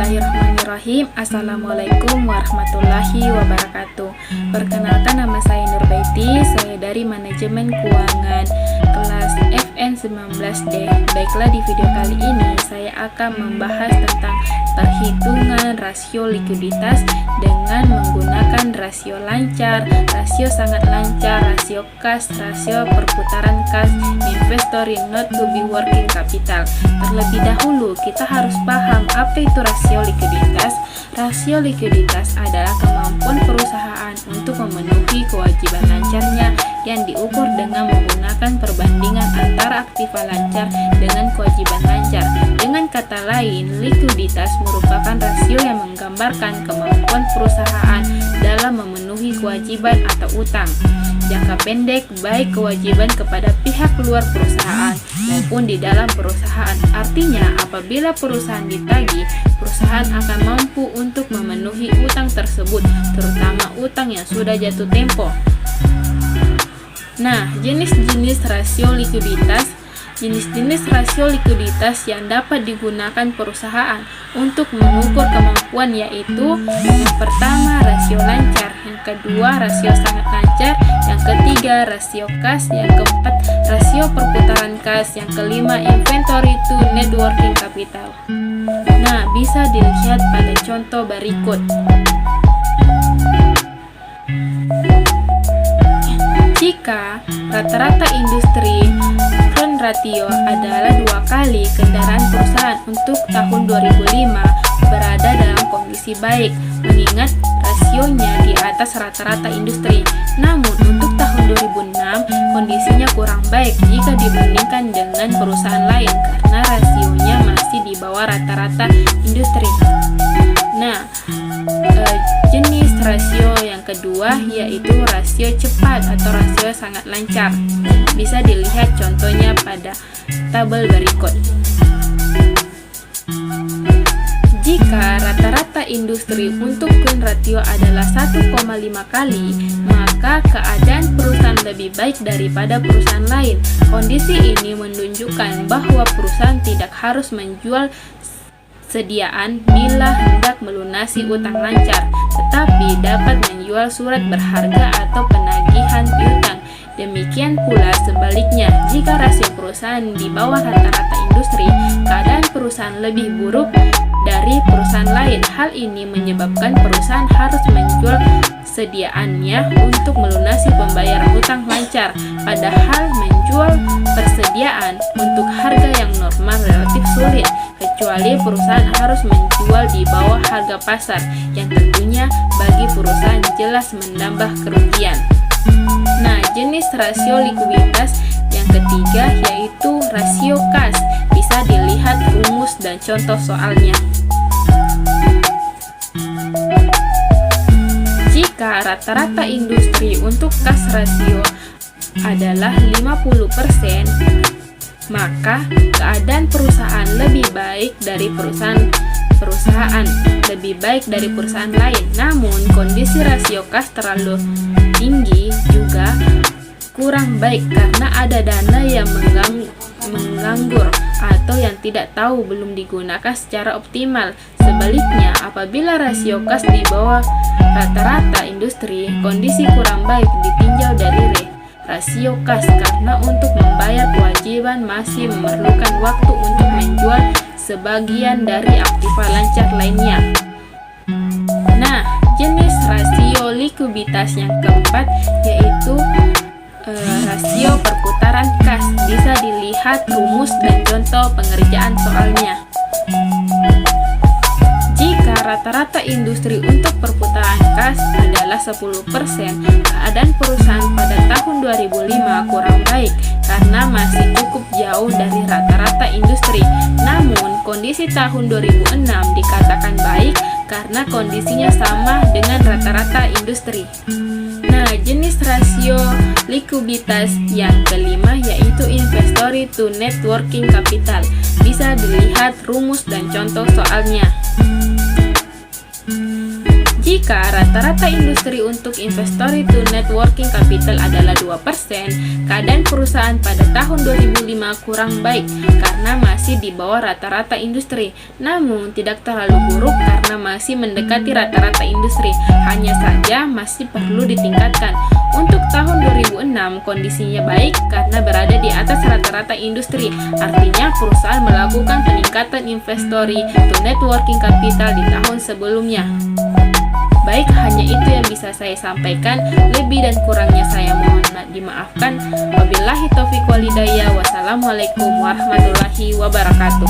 Bismillahirrahmanirrahim. Assalamualaikum warahmatullahi wabarakatuh. Perkenalkan, nama saya Nurbaiti. Saya dari Manajemen Keuangan kelas FN19D. Baiklah, di video kali ini saya akan membahas tentang perhitungan rasio likuiditas dengan menggunakan rasio lancar, rasio sangat lancar, rasio kas, rasio perputaran kas, inventory not to be working capital. Terlebih dahulu kita harus paham apa itu rasio likuiditas. Rasio likuiditas adalah kemampuan perusahaan untuk memenuhi kewajiban lancarnya yang diukur dengan menggunakan perbandingan antara aktiva lancar dengan kewajiban lancar. Dengan kata lain, likuiditas merupakan rasio yang menggambarkan kemampuan perusahaan dalam memenuhi kewajiban atau utang jangka pendek, baik kewajiban kepada pihak luar perusahaan maupun di dalam perusahaan. Artinya, apabila perusahaan ditagih, perusahaan akan mampu untuk memenuhi utang tersebut, terutama utang yang sudah jatuh tempo. Nah, jenis-jenis rasio likuiditas. Jenis-jenis rasio likuiditas yang dapat digunakan perusahaan untuk mengukur kemampuan yaitu: yang pertama, rasio lancar; yang kedua, rasio sangat lancar; yang ketiga, rasio kas; yang keempat, rasio perputaran kas; yang kelima, inventory to net working capital. Nah, bisa dilihat pada contoh berikut. Jika rata-rata industri current ratio adalah 2 kali kendaraan perusahaan untuk tahun 2005 berada dalam kondisi baik, mengingat rasionya di atas rata-rata industri. Namun untuk tahun 2006 kondisinya kurang baik jika dibandingkan dengan perusahaan lain karena rasionya masih di bawah rata-rata industri. Nah, jenis rasio yang kedua yaitu rasio cepat atau rasio sangat lancar. Bisa dilihat contohnya pada tabel berikut. Jika rata-rata industri untuk current ratio adalah 1,5 kali, maka keadaan perusahaan lebih baik daripada perusahaan lain. Kondisi ini menunjukkan bahwa perusahaan tidak harus menjual sediaan bila hendak melunasi utang lancar, tetapi dapat menjual surat berharga atau penagihan piutang. Demikian pula sebaliknya, jika rasio perusahaan di bawah rata-rata industri, keadaan perusahaan lebih buruk dari perusahaan lain. Hal ini menyebabkan perusahaan harus menjual sediaannya untuk melunasi pembayaran hutang lancar, padahal menjual persediaan untuk harga yang normal relatif sulit, kecuali perusahaan harus menjual di bawah harga pasar, yang tentunya bagi perusahaan jelas menambah kerugian. Nah, jenis rasio likuiditas yang ketiga yaitu rasio kas. Bisa dilihat rumus dan contoh soalnya. Jika rata-rata industri untuk kas rasio adalah 50%, maka keadaan perusahaan lebih baik dari perusahaan lebih baik dari perusahaan lain. Namun kondisi rasio kas terlalu tinggi juga kurang baik karena ada dana yang menganggur atau yang tidak tahu belum digunakan secara optimal. Sebaliknya, apabila rasio kas di bawah rata-rata industri, kondisi kurang baik ditinjau dari rasio kas karena untuk membayar kewajiban masih memerlukan waktu untuk menjual sebagian dari aktiva lancar lainnya. Nah, jenis rasio likuiditas yang keempat yaitu rasio perputaran kas. Bisa dilihat rumus dan contoh pengerjaan soalnya. Jika rata-rata industri untuk perputaran kas adalah 10%, keadaan perusahaan pada tahun 2005 kurang baik karena masih cukup jauh dari rata-rata industri. Namun, kondisi tahun 2006 dikatakan baik karena kondisinya sama dengan rata-rata industri. Nah, jenis rasio likuiditas yang kelima yaitu inventory to net working capital. Bisa dilihat rumus dan contoh soalnya. Jika Jika rata-rata industri untuk investor to net working capital adalah 2%, keadaan perusahaan pada tahun 2005 kurang baik karena masih di bawah rata-rata industri. Namun tidak terlalu buruk karena masih mendekati rata-rata industri, hanya saja masih perlu ditingkatkan. Untuk tahun 2006 kondisinya baik karena berada di atas rata-rata industri, artinya perusahaan melakukan peningkatan inventory to net working capital di tahun sebelumnya. Baik, hanya itu yang bisa saya sampaikan. Lebih dan kurangnya saya mohon dimaafkan. Wabillahi taufiq walhidayah. Wassalamualaikum warahmatullahi wabarakatuh.